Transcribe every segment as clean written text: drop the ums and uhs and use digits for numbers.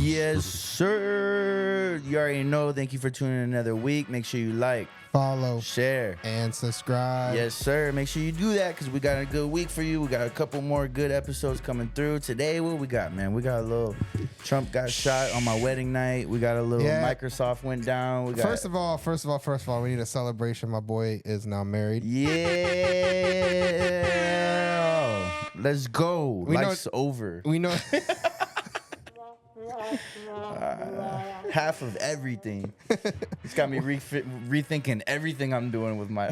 Yes, sir. You already know. Thank you for tuning in another week. Make sure you like, follow, share, and subscribe. Yes, sir. Make sure you do that because we got a good week for you. We got a couple more good episodes coming through. Today, what we got, man? We got a little Trump got shot on my wedding night. We got a little Microsoft went down. We got First of all, we need a celebration. My boy is now married. Yeah. Let's go. Life's over. We know. Half of everything. It's got me rethinking everything I'm doing with my.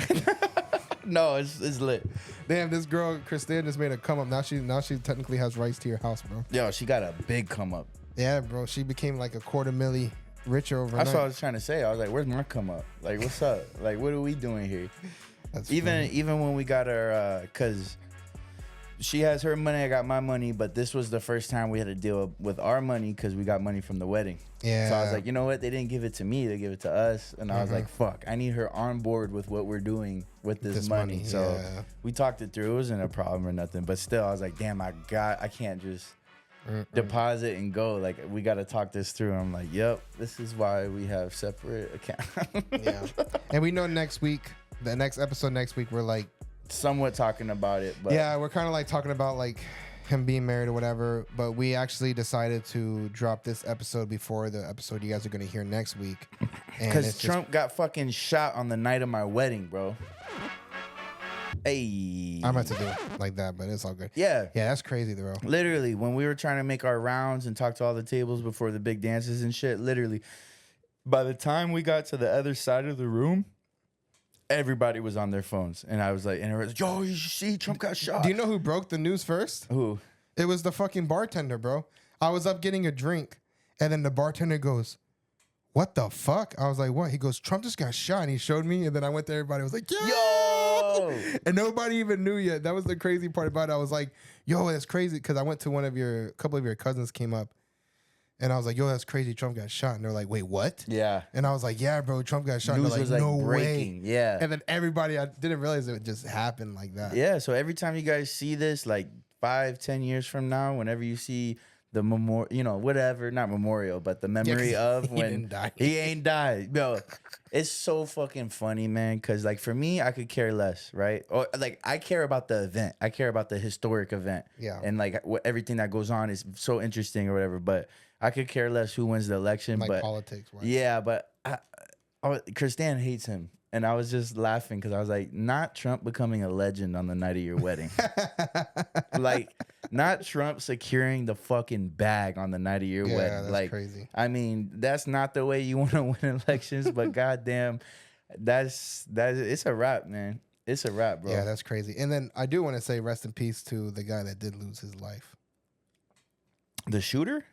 No, it's lit. Damn, this girl Christine just made a come up. Now she technically has rights to your house, bro. Yo, she got a big come up. Yeah, bro. She became like $250,000 richer overnight. That's what I was trying to say. I was like, "Where's my come up? Like, what's up? Like, what are we doing here?" That's even when we got her, cause she has her money, I got my money, but this was the first time we had to deal with our money because we got money from the wedding. Yeah. So I was like, you know what? They didn't give it to me. They give it to us. And I was like, fuck, I need her on board with what we're doing with this money. So we talked it through. It wasn't a problem or nothing. But still, I was like, damn, I can't just deposit and go. Like, we got to talk this through. I'm like, yep, this is why we have separate accounts. Yeah. And we know the next episode next week, we're like, somewhat talking about it, but yeah, we're kind of like talking about like him being married or whatever, but we actually decided to drop this episode before the episode you guys are going to hear next week because Trump got fucking shot on the night of my wedding, bro. Hey, I meant to do it like that, but it's all good. Yeah, that's crazy, bro. Literally, when we were trying to make our rounds and talk to all the tables before the big dances and shit, literally by the time we got to the other side of the room, everybody was on their phones, and I was like, yo, you see Trump got shot. Do you know who broke the news first? Who? It was the fucking bartender, bro. I was up getting a drink, and then the bartender goes, "What the fuck?" I was like, "What?" He goes, "Trump just got shot," and he showed me, and then I went to everybody. I was like, yo! And nobody even knew yet. That was the crazy part about it. I was like, yo, that's crazy, because I went to a couple of your cousins came up, and I was like, yo, that's crazy. Trump got shot. And they're like, wait, what? Yeah. And I was like, yeah, bro, Trump got shot. News and they're was like, like no breaking. way. Yeah. And then everybody, I didn't realize it just happened like that. Yeah. So every time you guys see this, like 5-10 years from now, whenever you see the memorial, whatever, not memorial, but the memory of when he ain't died. Yo, it's so fucking funny, man. Cause like for me, I could care less, right? Or like I care about the event. I care about the historic event. Yeah. And like everything that goes on is so interesting or whatever. But I could care less who wins the election. Like but politics. Right? Yeah, but Christine hates him. And I was just laughing because I was like, not Trump becoming a legend on the night of your wedding. Like, not Trump securing the fucking bag on the night of your wedding. That's like, crazy. I mean, that's not the way you want to win elections, but goddamn, it's a wrap, man. It's a wrap, bro. Yeah, that's crazy. And then I do want to say rest in peace to the guy that did lose his life. The shooter?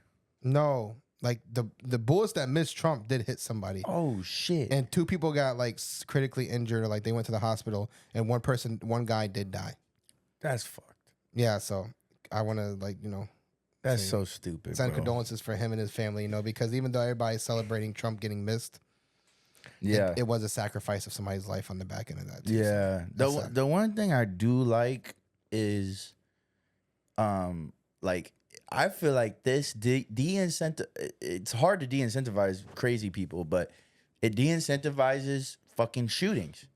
No. Like the bullets that missed Trump did hit somebody. Oh shit! And 2 people got like critically injured, or like they went to the hospital, and one guy did die. That's fucked. Yeah, so I want to that's so stupid. Send bro. condolences for him and his family, because even though everybody's celebrating Trump getting missed, it was a sacrifice of somebody's life on the back end of that. Too, yeah, so the one thing I do like is, like. I feel like this it's hard to de-incentivize crazy people, but it de-incentivizes fucking shootings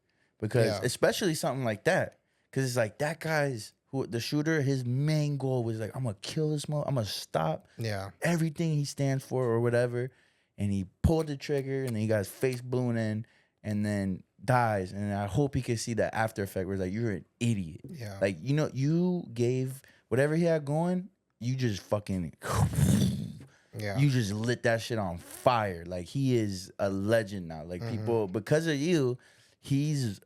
because especially something like that. Because it's like that the shooter, his main goal was like, I'm going to kill this I'm going to stop everything he stands for or whatever. And he pulled the trigger and then he got his face blown in and then dies. And I hope he can see the after effect where it's like, you're an idiot. Yeah. Like, you gave whatever he had going, you just fucking, you just lit that shit on fire. Like, he is a legend now. Like, people, because of you, he's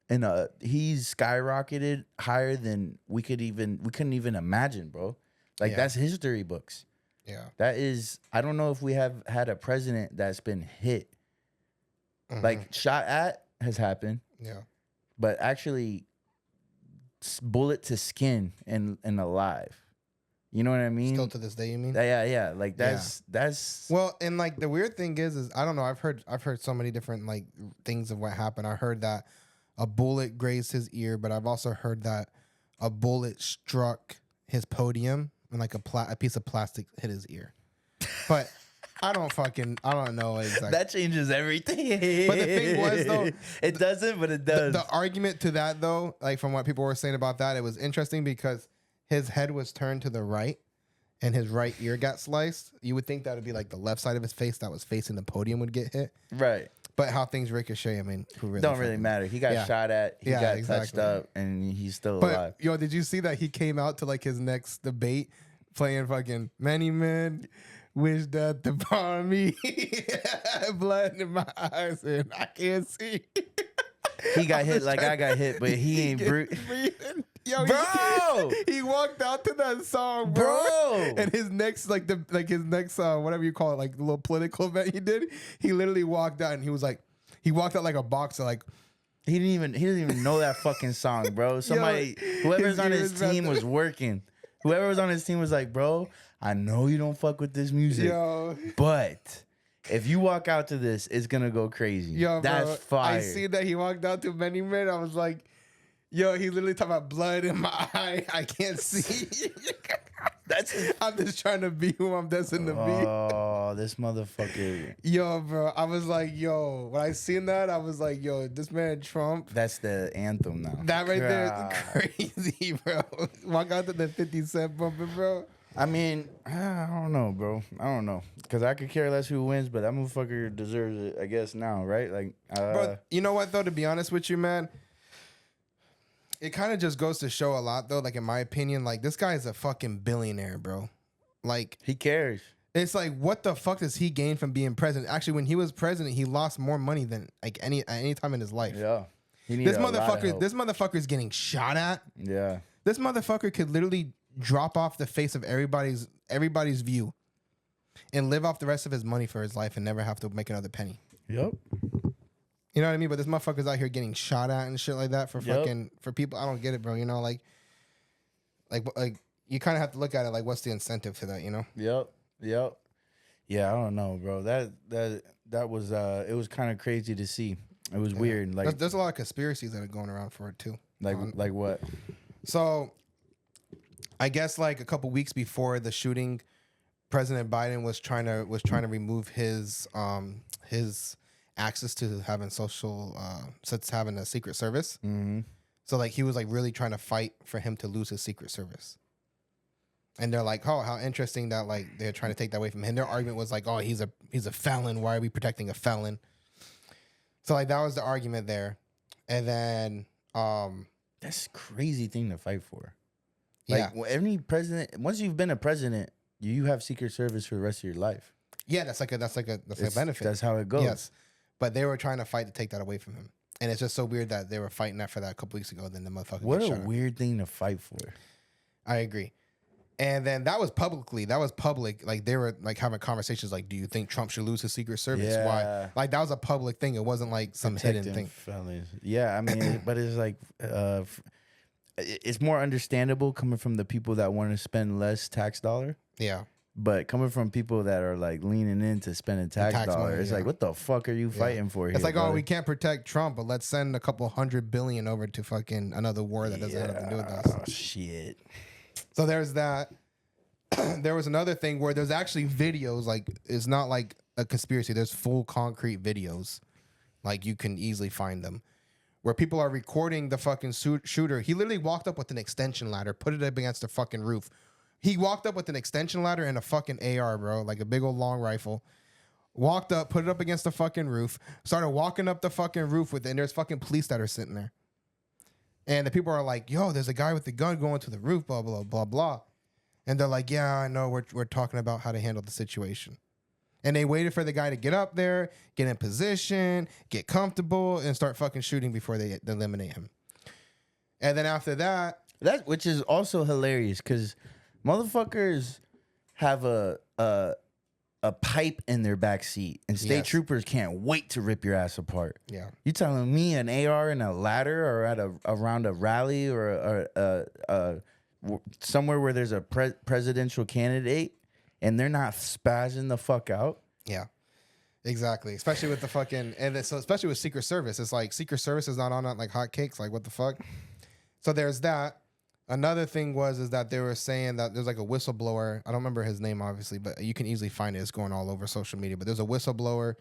skyrocketed higher than we couldn't even imagine, bro. Like, that's history books. Yeah. That is, I don't know if we have had a president that's been hit. Like, shot at has happened. Yeah. But actually, bullet to skin and alive. You know what I mean? Still to this day, you mean? Yeah. Like that's well, and like the weird thing is I don't know. I've heard so many different like things of what happened. I heard that a bullet grazed his ear, but I've also heard that a bullet struck his podium and like a piece of plastic hit his ear. But I don't know exactly. That changes everything. But the thing was, though, it doesn't, but it does. The argument to that, though, like from what people were saying about that, it was interesting because his head was turned to the right and his right ear got sliced. You would think that would be like the left side of his face that was facing the podium would get hit. Right. But how things ricochet, I mean, who really don't really matter. He got shot at. He got touched up, and he's still alive. Yo, did you see that he came out to like his next debate playing fucking Many Men Wish Death Upon Me, blood in my eyes, and I can't see. He got hit like I got hit, but he ain't Yo, bro, he walked out to that song, bro. And his next, whatever you call it, like the little political event he did, he literally walked out and he walked out like a boxer, like he didn't even know that fucking song, bro. Somebody, whoever's on his team was working. Whoever was on his team was like, bro, I know you don't fuck with this music, but if you walk out to this, it's gonna go crazy. Yo, that's bro, fire. I see that he walked out to Many Men. I was like, yo, he literally talking about blood in my eye. I can't see. I'm just trying to be who I'm destined to be. Oh, this motherfucker. Yo, bro. I was like, yo, when I seen that, I was like, yo, this man Trump. That's the anthem now. That right there is crazy, bro. Walk out to the 50 Cent bumping, bro. I mean, I don't know, bro. I don't know. Because I could care less who wins, but that motherfucker deserves it, I guess, now, right? Like, But you know what, though, to be honest with you, man? It kind of just goes to show a lot, though. Like, in my opinion, like, this guy is a fucking billionaire, bro. Like, he cares. It's like, what the fuck does he gain from being president? Actually, when he was president, he lost more money than like any time in his life. Yeah. This motherfucker is getting shot at. Yeah. This motherfucker could literally drop off the face of everybody's view and live off the rest of his money for his life and never have to make another penny. Yep. You know what I mean? But this motherfucker's out here getting shot at and shit like that for for people. I don't get it, bro. You know, like you kind of have to look at it like, what's the incentive to that? You know? Yep. Yeah, I don't know, bro. That was it was kind of crazy to see. It was weird. Like, there's a lot of conspiracies that are going around for it too. Like what? So, I guess like a couple weeks before the shooting, President Biden was trying to remove his access to having having a Secret Service. Mm-hmm. So like he was like really trying to fight for him to lose his Secret Service. And they're like, oh, how interesting that like they're trying to take that away from him. Their argument was like, oh, he's a felon. Why are we protecting a felon? So like that was the argument there. And then that's a crazy thing to fight for. Like, any president, once you've been a president, you have Secret Service for the rest of your life. Yeah, that's a benefit. That's how it goes. Yes. But they were trying to fight to take that away from him. And it's just so weird that they were fighting that for that a couple weeks ago. Then the motherfucker. What a weird thing to fight for. I agree. And then that was public. Like they were like having conversations like, do you think Trump should lose his Secret Service? Yeah. Why? Like that was a public thing. It wasn't like some hidden thing. Fellas. Yeah, I mean, but it's like it's more understandable coming from the people that want to spend less tax dollar. Yeah. But coming from people that are like leaning into spending tax dollar, money, it's like, what the fuck are you fighting for here? It's like, brother? Oh, we can't protect Trump, but let's send a couple $100 billion over to fucking another war that doesn't have nothing to do with us. Oh, shit. So there's that. There was another thing where there's actually videos, like it's not like a conspiracy. There's full concrete videos. Like you can easily find them. Where people are recording the fucking shooter. He literally walked up with an extension ladder, put it up against the fucking roof. He walked up with an extension ladder and a fucking AR, bro. Like a big old long rifle. Walked up, put it up against the fucking roof. Started walking up the fucking roof with it. And there's fucking police that are sitting there. And the people are like, yo, there's a guy with a gun going to the roof, blah, blah, blah, blah. And they're like, yeah, I know. We're talking about how to handle the situation. And they waited for the guy to get up there, get in position, get comfortable, and start fucking shooting before they eliminate him. And then after that... Which is also hilarious, because motherfuckers have a pipe in their back seat, and state troopers can't wait to rip your ass apart. Yeah. You telling me an AR and a ladder or at around a rally or somewhere where there's a presidential candidate and they're not spazzing the fuck out? Yeah, exactly. Especially with the fucking, so especially with Secret Service, it's like Secret Service is not on it like hotcakes. Like what the fuck? So there's that. Another thing is that they were saying that there's like a whistleblower. I don't remember his name, obviously, but you can easily find it. It's going all over social media. But there's a whistleblower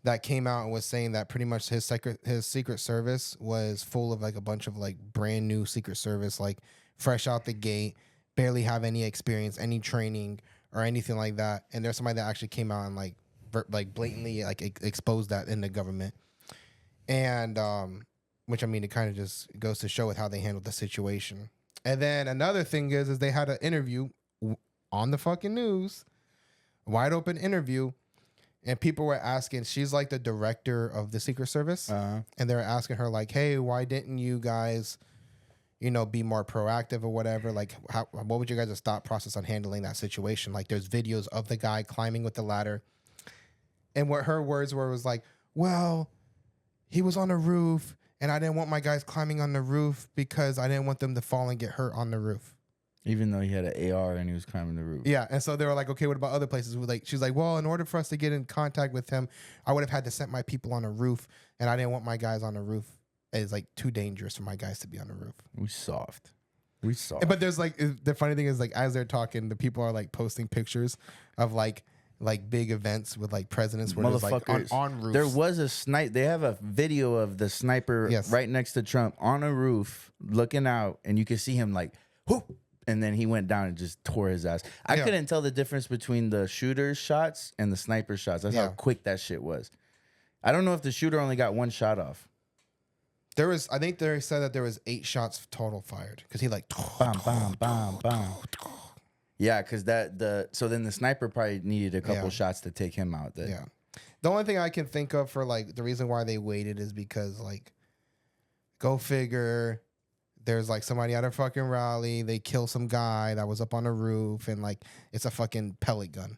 that came out and was saying that pretty much his Secret Service was full of like a bunch of like brand new Secret Service, like fresh out the gate, barely have any experience, any training or anything like that. And there's somebody that actually came out and like blatantly like exposed that in the government. And which I mean, it kind of just goes to show with how they handled the situation. And then another thing is they had an interview on the fucking news, wide open interview, and people were asking. She's like the director of the Secret Service, and they were asking her like, "Hey, why didn't you guys, be more proactive or whatever? Like, what would you guys' thought process on handling that situation? Like, there's videos of the guy climbing with the ladder, and what her words was like, well, he was on a roof." And I didn't want my guys climbing on the roof because I didn't want them to fall and get hurt on the roof. Even though he had an AR and he was climbing the roof. Yeah, and so they were like, okay, what about other places? She's like, well, in order for us to get in contact with him, I would have had to send my people on a roof, and I didn't want my guys on the roof. It's like too dangerous for my guys to be on the roof. We soft. But there's like, the funny thing is like, as they're talking, the people are like posting pictures of like big events with like presidents where there's like on roofs. There was a snipe. They have a video of the sniper right next to Trump on a roof looking out, and you can see him like, whoop, and then he went down and just tore his ass. I couldn't tell the difference between the shooter's shots and the sniper shots. That's how quick that shit was. I don't know if the shooter only got one shot off. I think they said that there was 8 shots total fired because he like bam, bam, bam, bam. Yeah, because so then the sniper probably needed a couple shots to take him out. Yeah. The only thing I can think of for like the reason why they waited is because like, go figure, there's like somebody at a fucking rally, they kill some guy that was up on a roof, and like it's a fucking pellet gun.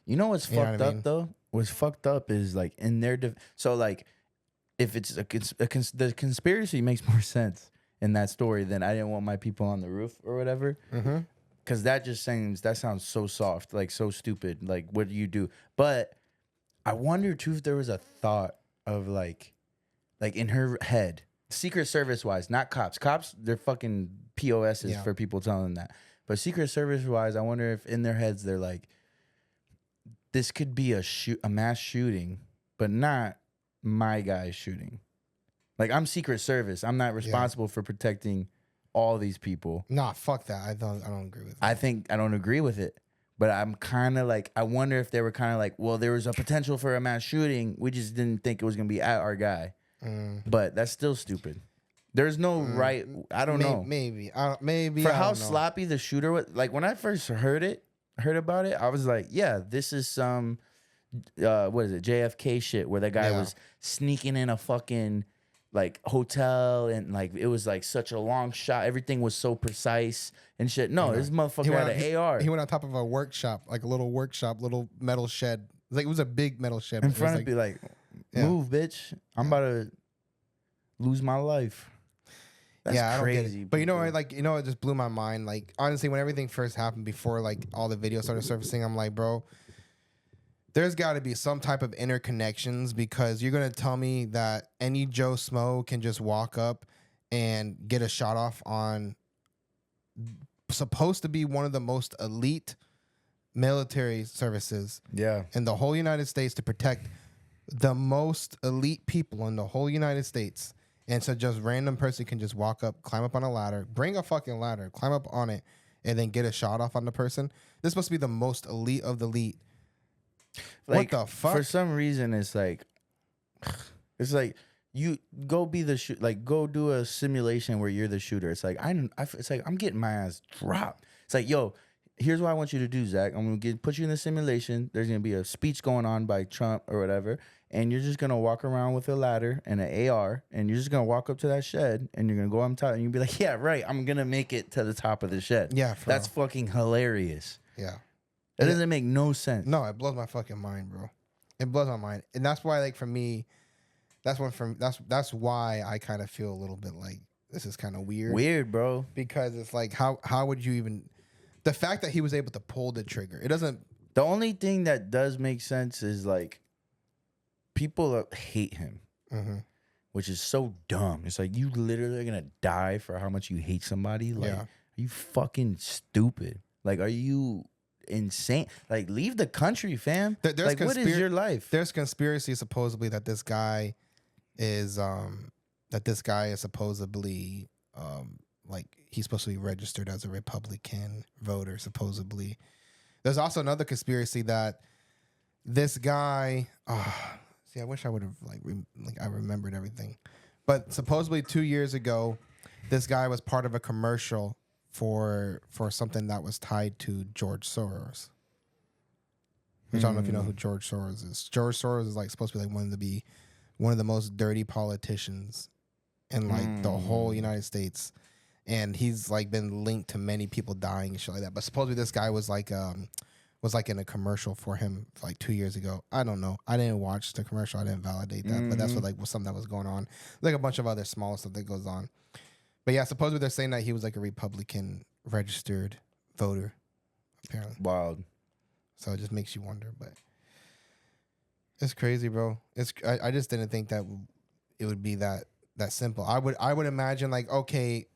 You know what's fucked up though? What's fucked up is like in their so like if it's the conspiracy makes more sense in that story than I didn't want my people on the roof or whatever. Mm-hmm. Because that sounds so soft, like so stupid. Like, what do you do? But I wonder too if there was a thought of like in her head, Secret Service wise, not cops. Cops, they're fucking POSs for people telling them that. But Secret Service wise, I wonder if in their heads they're like, this could be a mass shooting, but not my guys shooting. Like, I'm Secret Service. I'm not responsible for protecting all these people. Nah, fuck that. I don't agree with that. I don't agree with it. But I'm kind of like, I wonder if they were kind of like, well, there was a potential for a mass shooting. We just didn't think it was going to be at our guy. But that's still stupid. There's no right. I don't know. Maybe. For how sloppy the shooter was. Like, when I first heard about it, I was like, yeah, this is some, what is it, JFK shit, where that guy was sneaking in a fucking like hotel, and like it was like such a long shot. Everything was so precise and shit. No, this motherfucker had an AR. He went on top of a workshop, like a little metal shed. It was a big metal shed. In front of me, like, move, bitch. I'm about to lose my life. That's I don't crazy. get it. But it just blew my mind. Like, honestly, when everything first happened, before like all the videos started surfacing, I'm like, bro, there's got to be some type of interconnections, because you're going to tell me that any Joe Smo can just walk up and get a shot off on supposed to be one of the most elite military services in the whole United States, to protect the most elite people in the whole United States. And so just random person can just walk up, climb up on a ladder, bring a fucking ladder, climb up on it, and then get a shot off on the person. This is supposed to be the most elite of the elite. Like, what the fuck? For some reason, it's like you go be the go do a simulation where you're the shooter. It's like it's like I'm getting my ass dropped. It's like, yo, here's what I want you to do, Zach. I'm gonna put you in the simulation. There's gonna be a speech going on by Trump or whatever, and you're just gonna walk around with a ladder and an AR, and you're just gonna walk up to that shed, and you're gonna go on top, and you'll be like, yeah, right, I'm gonna make it to the top of the shed. Yeah, that's fucking hilarious. Yeah. That doesn't make no sense. No, it blows my fucking mind, bro. It blows my mind. And that's why, like, for me, that's why I kind of feel a little bit like this is kind of weird. Weird, bro. Because it's like, how would you even, the fact that he was able to pull the trigger, it doesn't. The only thing that does make sense is like people hate him. Mm-hmm. which is so dumb. It's like you literally are gonna die for how much you hate somebody. Like, Yeah. are you fucking stupid? Like, are you insane? Like, leave the country, fam. Like, what is your life? There's conspiracy supposedly that this guy is supposedly like he's supposed to be registered as a Republican voter, supposedly. There's also another conspiracy that this guy, I wish I would have I remembered everything. But supposedly 2 years ago, this guy was part of a commercial for something that was tied to George Soros. Which I don't know if you know who George Soros is. George Soros is like supposed to be like one of the most dirty politicians in like the whole United States. And he's like been linked to many people dying and shit like that. But supposedly this guy was like in a commercial for him like 2 years ago. I don't know. I didn't watch the commercial. I didn't validate that. But that's what was something that was going on. Like a bunch of other small stuff that goes on. But yeah, supposedly they're saying that he was like a Republican registered voter, apparently. Wild. So it just makes you wonder, but it's crazy, bro. I just didn't think that it would be that simple. I would imagine like, okay,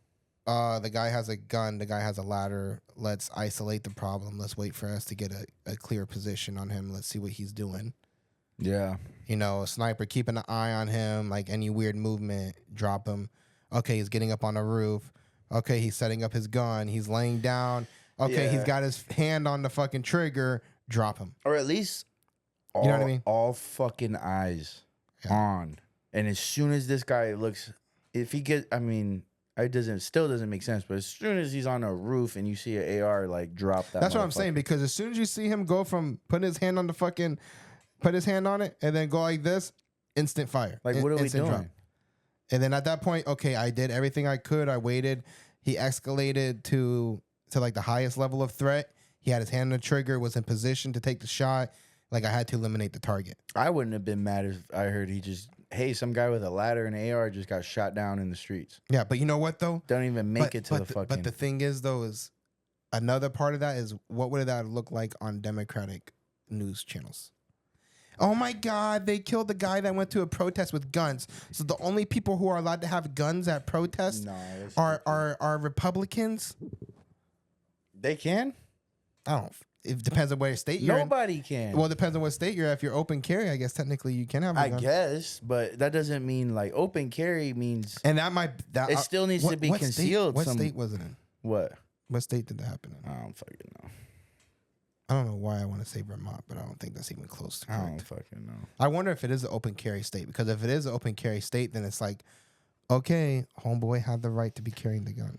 the guy has a gun, the guy has a ladder. Let's isolate the problem. Let's wait for us to get a clear position on him. Let's see what he's doing. Yeah. You know, a sniper, keeping an eye on him, like any weird movement, drop him. Okay, he's getting up on the roof. Okay, he's setting up his gun. He's laying down. Okay, he's got his hand on the fucking trigger. Drop him. Or at least all, you know what I mean? All fucking eyes on. And as soon as this guy looks, if he gets, I mean, it still doesn't make sense, but as soon as he's on a roof and you see an AR like drop that. That's what I'm saying, because as soon as you see him go from putting his hand on put his hand on it and then go like this, instant fire. Like, what are we doing? Drop. And then at that point, okay, I did everything I could. I waited. He escalated to like the highest level of threat. He had his hand on the trigger, was in position to take the shot. Like, I had to eliminate the target. I wouldn't have been mad if I heard some guy with a ladder and an AR just got shot down in the streets. Yeah, but you know what, though? Don't even make it to the fucking... But the thing is, though, is another part of that is what would that look like on Democratic news channels? Oh, my God, they killed the guy that went to a protest with guns. So the only people who are allowed to have guns at protests are Republicans? They can? I don't. It depends on where state you're in. Nobody can. Well, it depends on what state you're at. If you're open carry, I guess technically you can have a gun. I guess, but that doesn't mean like open carry means. And it still needs to be concealed. What state was it in? What state did that happen in? I don't fucking know. I don't know why I want to say Vermont, but I don't think that's even close to correct. I don't fucking know. I wonder if it is an open carry state, because if it is an open carry state, then it's like, okay, homeboy had the right to be carrying the gun.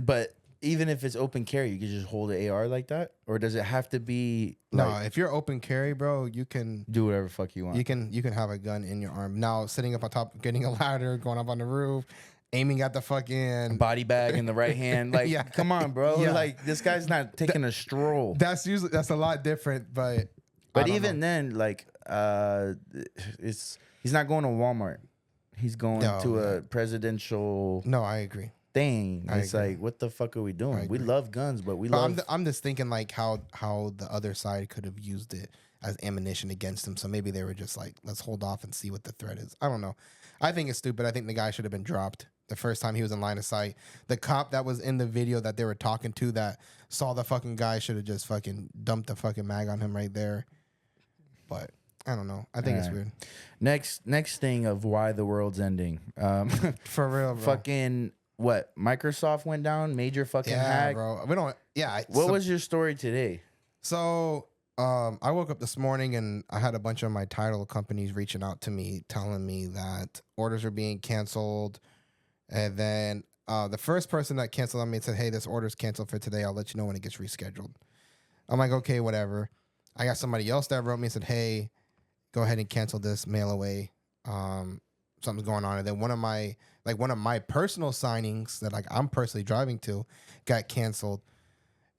But even if it's open carry, you can just hold an AR like that, or does it have to be? No, if you're open carry, bro, you can do whatever the fuck you want. You can have a gun in your arm. Now, sitting up on top, getting a ladder, going up on the roof, aiming at the fucking body bag in the right hand. Like, come on, bro. Yeah. Like, this guy's not taking a stroll. That's a lot different, but even then, like, he's not going to Walmart. He's going to a presidential. No, I agree. Thing. It's like, what the fuck are we doing? We love guns, but I'm just thinking like how the other side could have used it as ammunition against him. So maybe they were just like, let's hold off and see what the threat is. I don't know. I think it's stupid. I think the guy should have been dropped the first time he was in line of sight. The cop that was in the video that they were talking to that saw the fucking guy should have just fucking dumped the fucking mag on him right there. But I don't know. I think it's weird. Next thing of why the world's ending. For real, bro. Fucking what? Microsoft went down? Major fucking hack? Bro. We don't. Yeah. What was your story today? So I woke up this morning and I had a bunch of my title companies reaching out to me, telling me that orders are being canceled. And then the first person that canceled on me said, hey, this order's canceled for today. I'll let you know when it gets rescheduled. I'm like, okay, whatever. I got somebody else that wrote me and said, hey, go ahead and cancel this, mail away. Something's going on. And then one of my personal signings that like I'm personally driving to got canceled.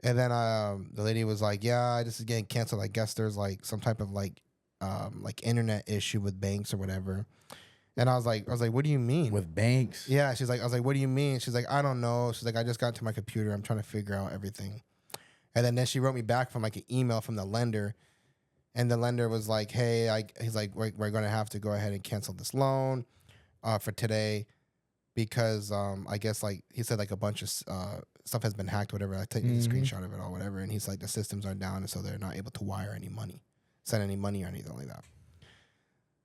And then the lady was like, yeah, this is getting canceled. I guess there's like some type of like internet issue with banks or whatever. And I was like, what do you mean? With banks? Yeah. I was like, what do you mean? She's like, I don't know. She's like, I just got to my computer. I'm trying to figure out everything. And then she wrote me back from like an email from the lender. And the lender was like, hey, he's like, we're going to have to go ahead and cancel this loan for today because I guess like he said like a bunch of stuff has been hacked, whatever. I take the screenshot of it or whatever. And he's like, the systems are down, and so they're not able to wire any money, send any money or anything like that.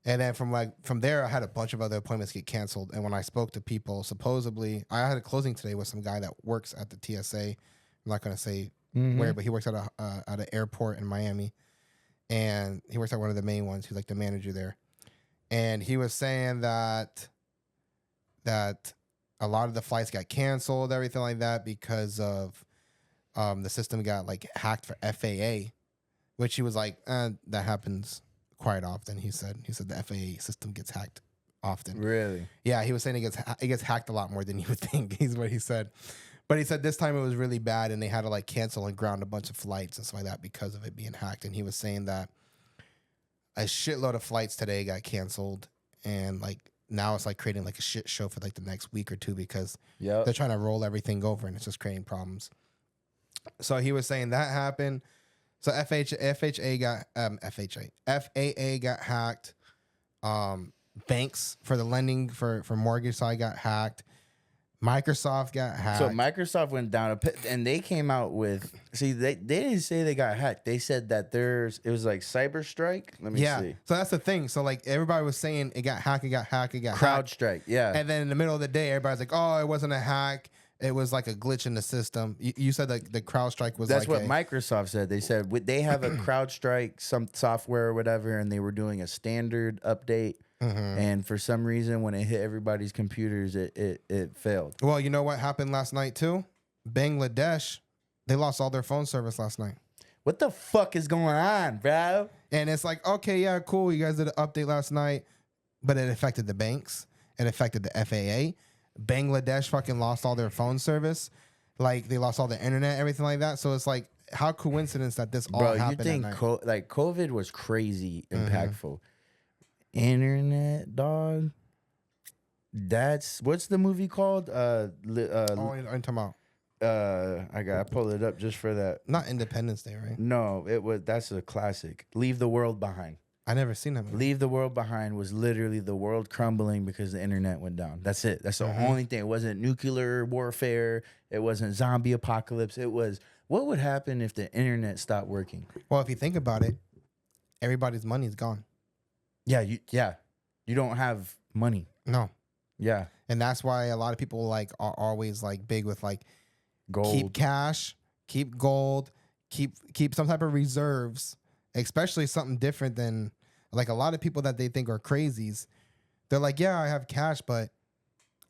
And then from there, I had a bunch of other appointments get canceled. And when I spoke to people, supposedly, I had a closing today with some guy that works at the TSA. I'm not going to say where, but he works at an airport in Miami. And he works at one of the main ones. He's like the manager there. And he was saying that a lot of the flights got canceled, everything like that, because of the system got like hacked for FAA, which he was like, that happens quite often. He said the FAA system gets hacked often. Really? Yeah, he was saying it gets hacked a lot more than you would think. Is what he said. But he said this time it was really bad, and they had to like cancel and ground a bunch of flights and stuff like that because of it being hacked. And he was saying that a shitload of flights today got canceled, and like now it's like creating like a shit show for like the next week or two because they're trying to roll everything over, and it's just creating problems. So he was saying that happened. So FAA got hacked. Banks for the lending for mortgage side got hacked. Microsoft got hacked. So Microsoft went down and they came out with, see, they didn't say they got hacked. They said that it was like cyber strike. Let me see. So that's the thing. So like everybody was saying it got hacked, CrowdStrike, yeah. And then in the middle of the day, everybody's like, oh, it wasn't a hack. It was like a glitch in the system. You said that the CrowdStrike was That's what Microsoft said. They said they have a CrowdStrike, some software or whatever, and they were doing a standard update. And for some reason, when it hit everybody's computers, it failed. Well, you know what happened last night too? Bangladesh, they lost all their phone service last night. What the fuck is going on, bro? And it's like, okay, yeah, cool. You guys did an update last night, but it affected the banks. It affected the FAA. Bangladesh fucking lost all their phone service. Like they lost all the internet, everything like that. So it's like, how coincidence that this all happened. Bro, you think like COVID was crazy impactful. Internet, dog. That's what's the movie called? I'm talking about. I gotta pull it up just for that. Not Independence Day, right? No, that's a classic. Leave the World Behind. I never seen that movie. Leave the World Behind was literally the world crumbling because the internet went down. That's it. That's the only thing. It wasn't nuclear warfare. It wasn't zombie apocalypse. It was what would happen if the internet stopped working. Well, if you think about it, everybody's money is gone. Yeah, you don't have money. No. Yeah. And that's why a lot of people like are always like big with like gold. Keep cash, keep gold, keep some type of reserves, especially something different than like a lot of people that they think are crazies. They're like, yeah, I have cash, but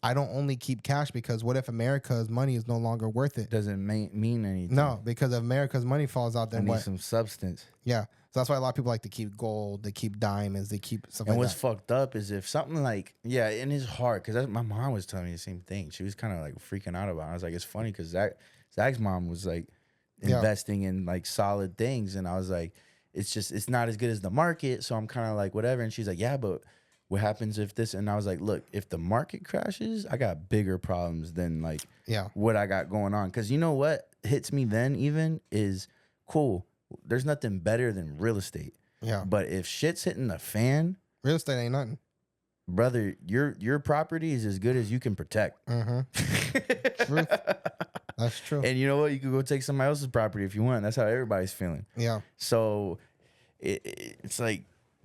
I don't only keep cash because what if America's money is no longer worth it? Doesn't mean anything. No, because if America's money falls out, then I need some substance. Yeah. So that's why a lot of people like to keep gold, they keep diamonds, they keep stuff and like that. And what's fucked up is if something like, and it's hard because my mom was telling me the same thing. She was kind of like freaking out about it. I was like, it's funny because Zach's mom was like investing in like solid things. And I was like, it's not as good as the market. So I'm kind of like, whatever. And she's like, yeah, but what happens if this? And I was like, look, if the market crashes, I got bigger problems than like what I got going on. Because you know what hits me then even is cool. There's nothing better than real estate. Yeah. But if shit's hitting the fan, real estate ain't nothing. Brother, your property is as good as you can protect. Truth. That's true. And you know what? You could go take somebody else's property if you want. That's how everybody's feeling. Yeah. So it's like,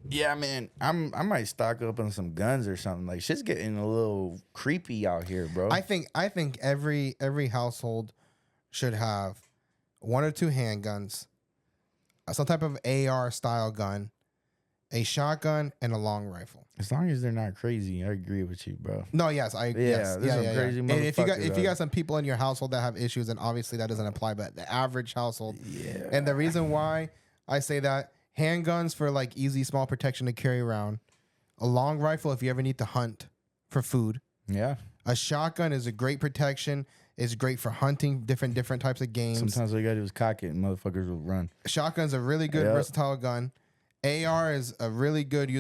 yeah, man, I might stock up on some guns or something. Like shit's getting a little creepy out here, bro. I think every household should have 1 or 2 handguns, some type of AR style gun, a shotgun, and a long rifle. As long as they're not crazy, I agree with you, bro. No, yes, crazy And if you got some people in your household that have issues, then obviously that doesn't apply. But the average household, and the reason why I say that, handguns for like easy small protection to carry around, a long rifle if you ever need to hunt for food. Yeah, a shotgun is a great protection. It's great for hunting different types of games. Sometimes all you gotta do is cock it and motherfuckers will run. Shotgun's a really good versatile gun. AR is a really good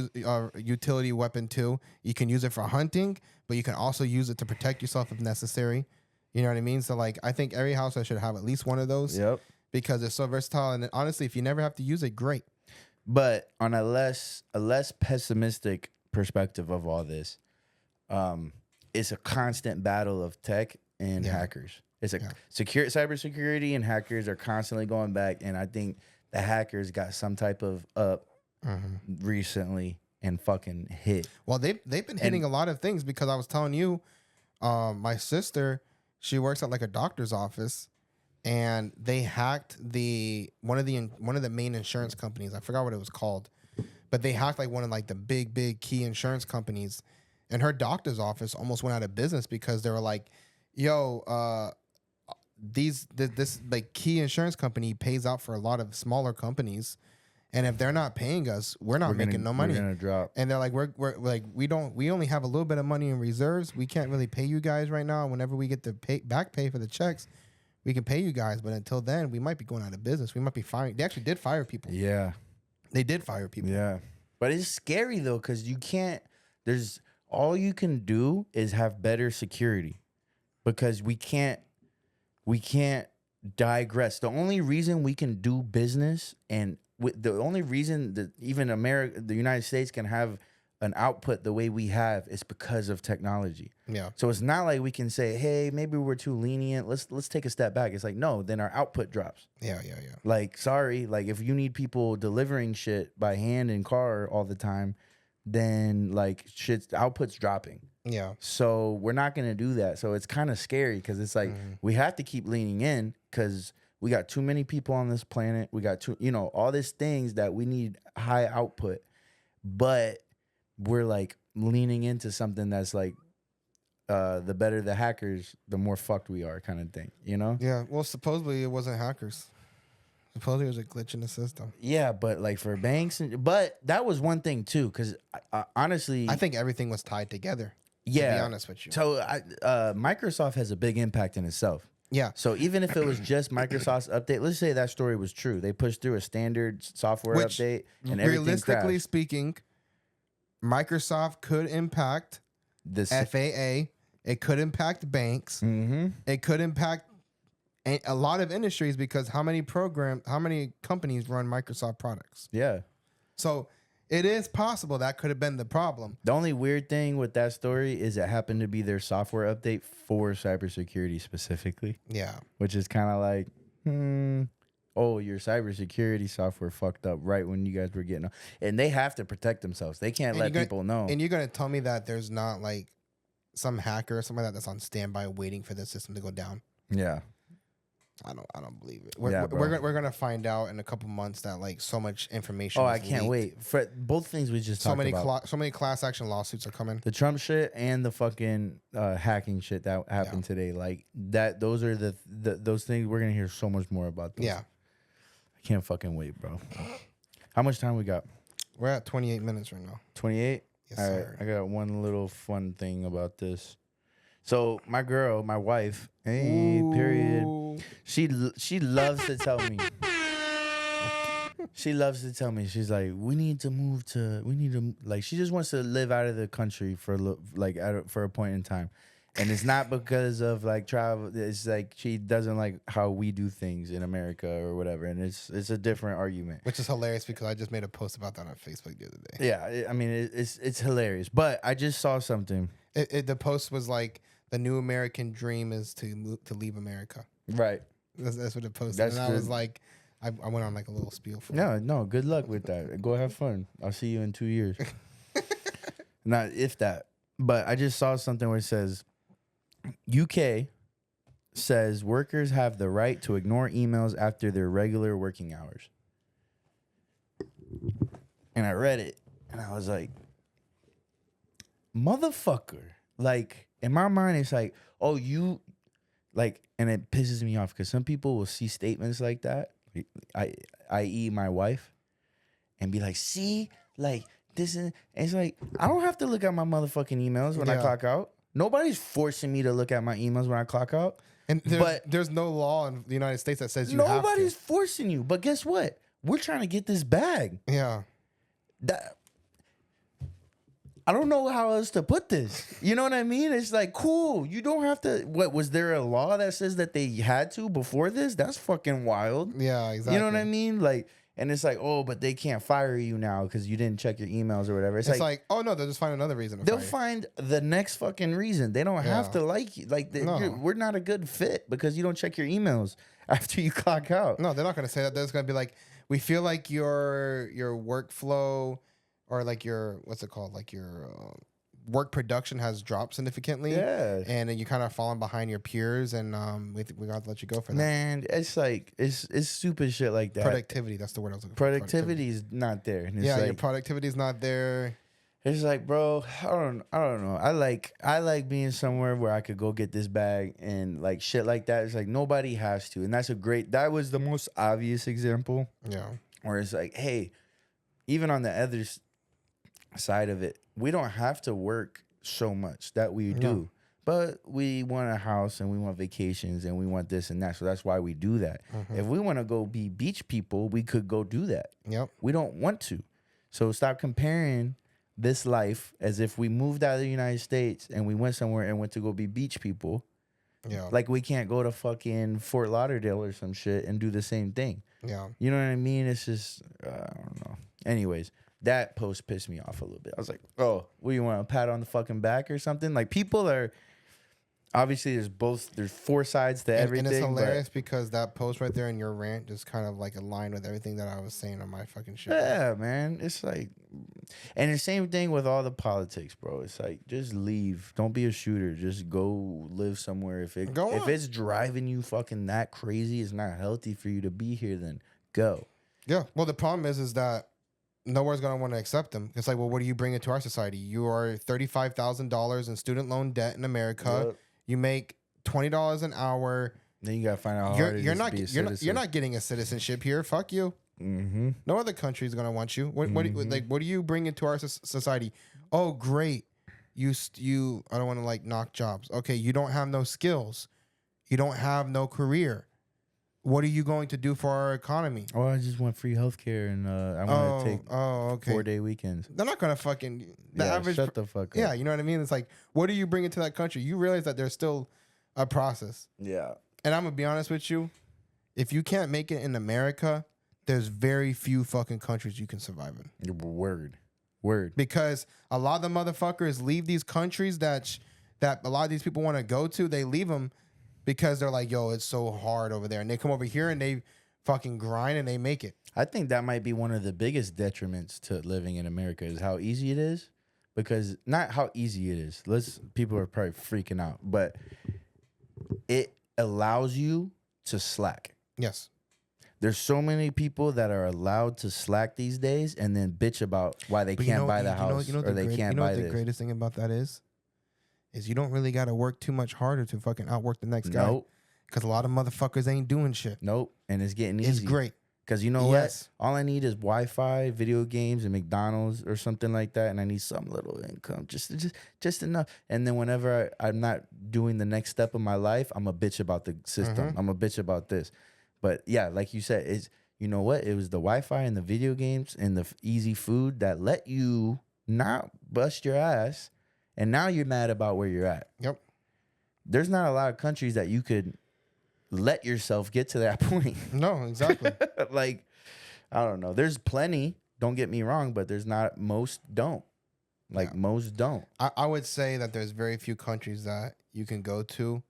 utility weapon too. You can use it for hunting, but you can also use it to protect yourself if necessary. You know what I mean? So like, I think every household should have at least one of those. Yep. Because it's so versatile, and honestly, if you never have to use it, great. But on a less pessimistic perspective of all this, it's a constant battle of tech and hackers. It's a cybersecurity and hackers are constantly going back, and I think the hackers got some type of up recently and fucking hit. Well, they've been hitting a lot of things, because I was telling you, my sister, she works at like a doctor's office, and they hacked one of the main insurance companies. I forgot what it was called, but they hacked like one of like the big key insurance companies, and her doctor's office almost went out of business because they were like, "Yo, this like key insurance company pays out for a lot of smaller companies, and if they're not paying us, we're making no money. We're gonna drop." And they're like, we're like, we only have a little bit of money in reserves. We can't really pay you guys right now. Whenever we get the back pay for the checks, we can pay you guys. But until then, we might be going out of business. We might be firing. They actually did fire people. Yeah, they did fire people. Yeah, but it's scary though, because you can't. There's all you can do is have better security, because we can't digress. The only reason we can do business, and the only reason that even the United States can have an output the way we have, is because of technology. Yeah. So it's not like we can say, hey, maybe we're too lenient. Let's take a step back. It's like, no, then our output drops. Yeah. Like, sorry, like if you need people delivering shit by hand and car all the time, then like output's dropping. Yeah. So we're not going to do that. So it's kind of scary, because it's like we have to keep leaning in, because we got too many people on this planet. We got all these things that we need high output, but we're like leaning into something that's like the better the hackers, the more fucked we are, kind of thing, Yeah. Well, supposedly it wasn't hackers. Supposedly it was a glitch in the system. Yeah, but like for banks, but that was one thing too, because honestly, I think everything was tied together. Yeah, to be honest with you. So Microsoft has a big impact in itself. Yeah. So even if it was just Microsoft's update, let's say that story was true. They pushed through a standard software update, and everything realistically crashed. speaking, Microsoft could impact The FAA. It could impact banks. It could impact a lot of industries, because how many companies run Microsoft products? Yeah. So it is possible that could have been the problem. The only weird thing with that story is it happened to be their software update for cybersecurity specifically. Yeah. Which is kind of like, oh, your cybersecurity software fucked up right when you guys were getting on. And they have to protect themselves. They can't let people know. And you're going to tell me that there's not like some hacker or something like that that's on standby waiting for the system to go down? Yeah. I don't believe it. We're gonna find out in a couple months that like so much information. Oh, I can't wait for both things we just talked about. So many class action lawsuits are coming. The Trump shit and the fucking hacking shit that happened today. Like that. Those are those things we're gonna hear so much more about. Those. Yeah. I can't fucking wait, bro. How much time we got? We're at 28 minutes right now. 28. Yes, all sir. right. I got one little fun thing about this. So my wife, period. She loves to tell me. She loves to tell me. She's like, we need to like. She just wants to live out of the country for a point in time, and it's not because of like travel. It's like she doesn't like how we do things in America or whatever, and it's a different argument. Which is hilarious, because I just made a post about that on Facebook the other day. Yeah, I mean it's hilarious, but I just saw something. The post was like, the new American dream is to leave America. Right. That's what it posted. I was like, I went on like a little spiel for it. No, good luck with that. Go have fun. I'll see you in 2 years. Not if that. But I just saw something where it says, UK says workers have the right to ignore emails after their regular working hours. And I read it, and I was like, motherfucker. Like, in my mind, it's like, oh, you, like, and it pisses me off, because some people will see statements like that, i.e. my wife, and be like, see, like, this is, and it's like, I don't have to look at my motherfucking emails when I clock out. Nobody's forcing me to look at my emails when I clock out. And there's no law in the United States that says you have to. Nobody's forcing you. But guess what? We're trying to get this bag. Yeah. I don't know how else to put this. You know what I mean? It's like, cool. You don't have to. What, was there a law that says that they had to before this? That's fucking wild. Yeah, exactly. You know what I mean? Like, And it's like, oh, but they can't fire you now because you didn't check your emails or whatever. It's like, oh no, they'll just find another reason. They'll find the next fucking reason. They don't have to like you. Like we're not a good fit because you don't check your emails after you clock out. No, they're not going to say that. They're just going to be like, we feel like your workflow or like your what's it called, like your work production has dropped significantly. Yeah, and then you kind of falling behind your peers, and we got to let you go for that. Man, it's like it's stupid shit like that. Productivity, that's the word I was looking for. Productivity is not there. And it's yeah, like, your productivity is not there. It's like, bro, I don't know. I like being somewhere where I could go get this bag and like shit like that. It's like nobody has to, and that was the most obvious example. Yeah, where it's like, hey, even on the other side of it, we don't have to work so much that we do, but we want a house and we want vacations and we want this and that. So that's why we do that. If we want to go be beach people, we could go do that. Yep. We don't want to. So stop comparing this life as if we moved out of the United States and we went somewhere and went to go be beach people. Yeah. Like we can't go to fucking Fort Lauderdale or some shit and do the same thing. Yeah. You know what I mean? It's just, I don't know. Anyways, that post pissed me off a little bit. I was like, oh, what, you want a pat on the fucking back or something? Like, people are, obviously there's four sides to everything. And it's hilarious because that post right there in your rant just kind of like aligned with everything that I was saying on my fucking show. Yeah, man. It's like, and the same thing with all the politics, bro. It's like, just leave. Don't be a shooter. Just go live somewhere. If it's driving you fucking that crazy, it's not healthy for you to be here, then go. Yeah. Well, the problem is that nowhere's going to want to accept them. It's like, well, what do you bring into our society? You are $35,000 in student loan debt in America. Yep. You make $20 an hour. Then you got to find out how hard it is to be a citizen. You're not getting a citizenship here. Fuck you. Mm-hmm. No other country is going to want you. What do you bring into our society? Oh, great. You I don't want to like knock jobs. Okay, you don't have no skills. You don't have no career. What are you going to do for our economy? Oh, I just want free healthcare and I want to take 4-day weekends. They're not going to fucking... average, shut the fuck up. Yeah, you know what I mean? It's like, what do you bring into that country? You realize that there's still a process. Yeah. And I'm going to be honest with you. If you can't make it in America, there's very few fucking countries you can survive in. Word. Because a lot of the motherfuckers leave these countries that a lot of these people want to go to. They leave them because they're like, yo, it's so hard over there. And they come over here and they fucking grind and they make it. I think that might be one of the biggest detriments to living in America is how easy it is. Because not how easy it is. People are probably freaking out. But it allows you to slack. Yes. There's so many people that are allowed to slack these days and then bitch about why they can't buy the house or they can't buy this. You know what the greatest thing about that is you don't really got to work too much harder to fucking outwork the next guy. Nope. Because a lot of motherfuckers ain't doing shit. Nope. And it's getting easy. It's great. Because you know what? All I need is Wi-Fi, video games, and McDonald's or something like that. And I need some little income, just enough. And then whenever I'm not doing the next step of my life, I'm a bitch about the system. I'm a bitch about this. But yeah, like you said, you know what? It was the Wi-Fi and the video games and the easy food that let you not bust your ass. And now you're mad about where you're at. Yep. There's not a lot of countries that you could let yourself get to that point. No, exactly. Like, I don't know. There's plenty, don't get me wrong, but there's not, most don't. Like, most don't. I would say that there's very few countries that you can go to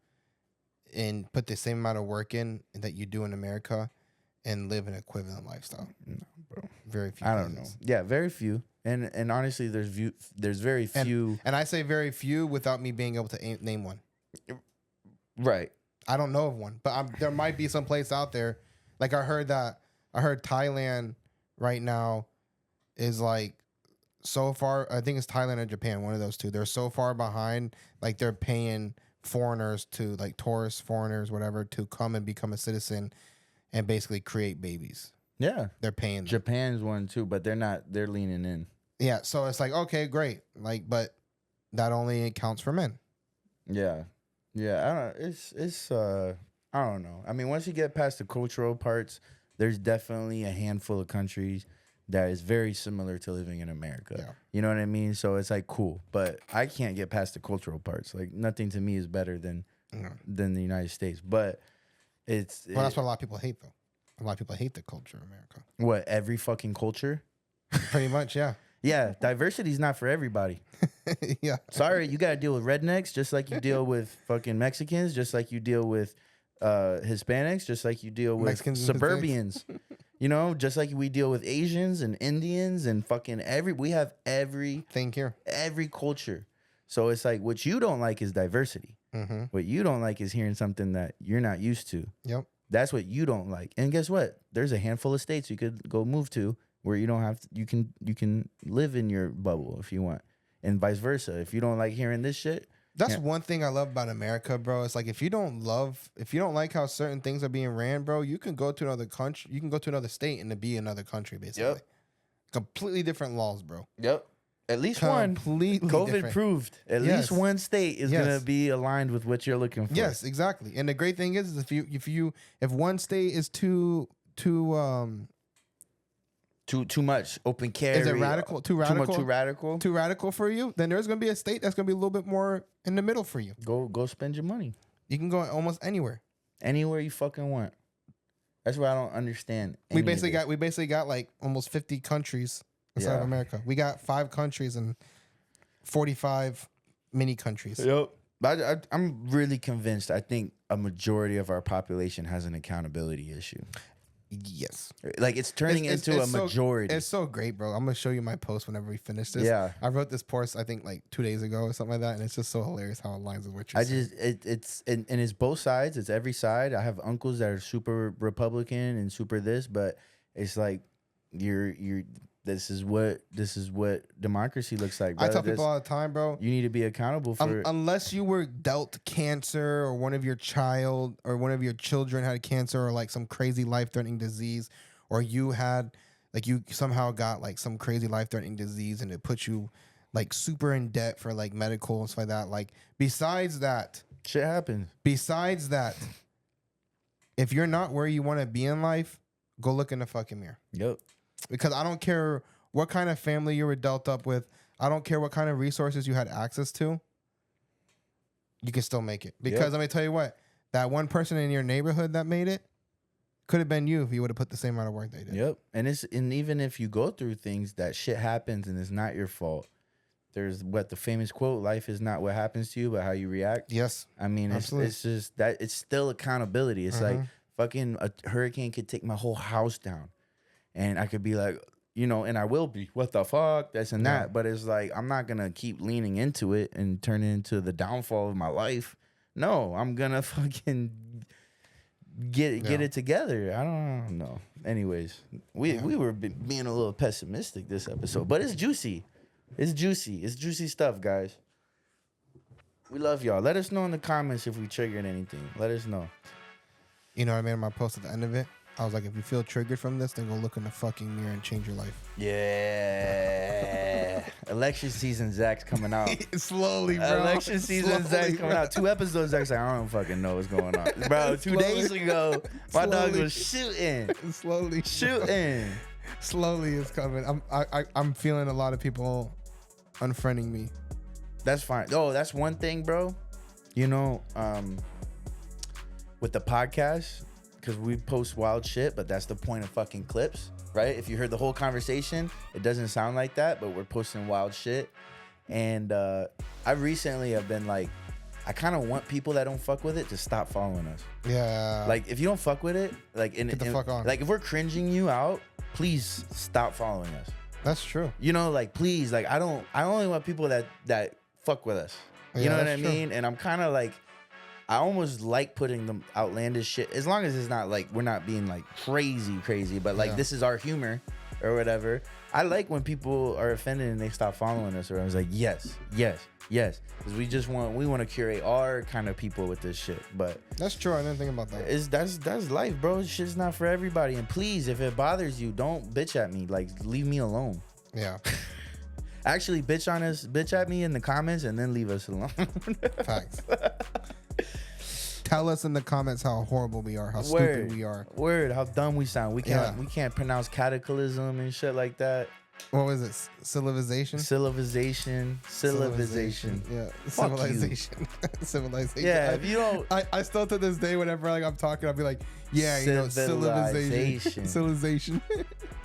and put the same amount of work in that you do in America and live an equivalent lifestyle. No, bro. Very few. I don't know. Yeah, very few. And honestly, there's very few. And I say very few without me being able to name one. Right. I don't know of one, but there might be some place out there. Like I heard Thailand right now is like so far. I think it's Thailand or Japan, one of those two. They're so far behind. Like they're paying foreigners to like tourists, foreigners, whatever, to come and become a citizen and basically create babies. Yeah. They're paying them. Japan's one too, but they're leaning in. Yeah. So it's like, okay, great. Like, but that only counts for men. Yeah. Yeah. I don't know. I mean, once you get past the cultural parts, there's definitely a handful of countries that is very similar to living in America. Yeah. You know what I mean? So it's like cool, but I can't get past the cultural parts. Like nothing to me is better than the United States. But that's what a lot of people hate though. a lot of people hate the culture of America. What, every fucking culture? Pretty much, yeah. Yeah, diversity is not for everybody. Yeah. Sorry, you got to deal with rednecks just like you deal with fucking Mexicans, just like you deal with Hispanics, just like you deal with Mexicans suburbians. You know, just like we deal with Asians and Indians and fucking we have every thing here, every culture. So it's like what you don't like is diversity. Mm-hmm. What you don't like is hearing something that you're not used to. Yep. That's what you don't like. And guess what? There's a handful of states you could go move to where you don't have to, you can live in your bubble if you want, and vice versa. If you don't like hearing this shit, that's one thing I love about America, bro. It's like if you don't like how certain things are being ran, bro, you can go to another country, you can go to another state and to be another country, basically. Yep. Completely different laws, bro. Yep. At least one. Completely COVID different. Proved. At least one state is gonna be aligned with what you're looking for. Yes, exactly. And the great thing is if one state is too much open carry, is it radical? Too radical? Too radical? Too radical for you? Then there's gonna be a state that's gonna be a little bit more in the middle for you. Go spend your money. You can go almost anywhere. Anywhere you fucking want. That's what I don't understand. We basically got like almost 50 countries inside of America. We got 5 countries and 45 mini countries. Yep. But I'm really convinced. I think a majority of our population has an accountability issue. Yes. Like it's turning into a majority. It's so great, bro. I'm going to show you my post whenever we finish this. Yeah. I wrote this post, I think like 2 days ago or something like that. And it's just so hilarious how it aligns with what you're saying. It's both sides. It's every side. I have uncles that are super Republican and super this, but it's like this is what democracy looks like, bro. I tell people all the time, bro. You need to be accountable for it. Unless you were dealt cancer or one of your children had cancer or like some crazy life-threatening disease, or you somehow got like some crazy life-threatening disease and it put you like super in debt for like medical and stuff like that. Like besides that, shit happens. Besides that, if you're not where you want to be in life, go look in the fucking mirror. Yep. Because I don't care what kind of family you were dealt up with. I don't care what kind of resources you had access to. You can still make it. Because let me tell you what, that one person in your neighborhood that made it could have been you if you would have put the same amount of work they did. Yep. And even if you go through things, that shit happens and it's not your fault. There's the famous quote, life is not what happens to you, but how you react. Yes. I mean, it's just that it's still accountability. It's like fucking a hurricane could take my whole house down. And I could be like, and I will be, what the fuck, this and that. But it's like, I'm not going to keep leaning into it and turn it into the downfall of my life. No, I'm going to fucking get it together. I don't know. Anyways, we were being a little pessimistic this episode, but it's juicy. It's juicy. It's juicy stuff, guys. We love y'all. Let us know in the comments if we triggered anything. Let us know. You know what I made in my post at the end of it? I was like, if you feel triggered from this, then go look in the fucking mirror and change your life. Yeah. Election season, Zach's coming out. Slowly, bro. Election season, Zach's coming out. 2 episodes, Zach's like, I don't fucking know what's going on. Bro, 2 days ago, my dog was shooting. Slowly. Shooting. Slowly it's coming. I'm feeling a lot of people unfriending me. That's fine. Oh, that's one thing, bro. With the podcast, because we post wild shit, but that's the point of fucking clips, right? If you heard the whole conversation, it doesn't sound like that, but we're posting wild shit. And I recently have been like, I kind of want people that don't fuck with it to stop following us. Yeah. Like, if you don't fuck with it, like, get the fuck on. Like, if we're cringing you out, please stop following us. That's true. Like, please, like, I only want people that fuck with us. You know what I mean? And I'm kind of like, I almost like putting them outlandish shit, as long as it's not like we're not being like crazy, but like this is our humor or whatever. I like when people are offended and they stop following us, or I was like, yes, because we want to curate our kind of people with this shit. But that's true. I didn't think about that. That's life, bro. Shit's not for everybody. And please, if it bothers you, don't bitch at me. Like, leave me alone. Yeah. Actually, bitch at me in the comments and then leave us alone. Facts. Tell us in the comments how horrible we are, how stupid we are. How dumb we sound. We can't pronounce cataclysm and shit like that. What was it? Civilization? Civilization. Yeah. Fuck Civilization. Civilization. Yeah, if you don't. I still to this day, whenever like I'm talking, I'll be like, yeah, you know, civilization. Civilization.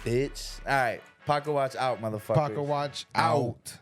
Bitch. All right. Pocket Watch out, motherfucker. Pocket Watch out.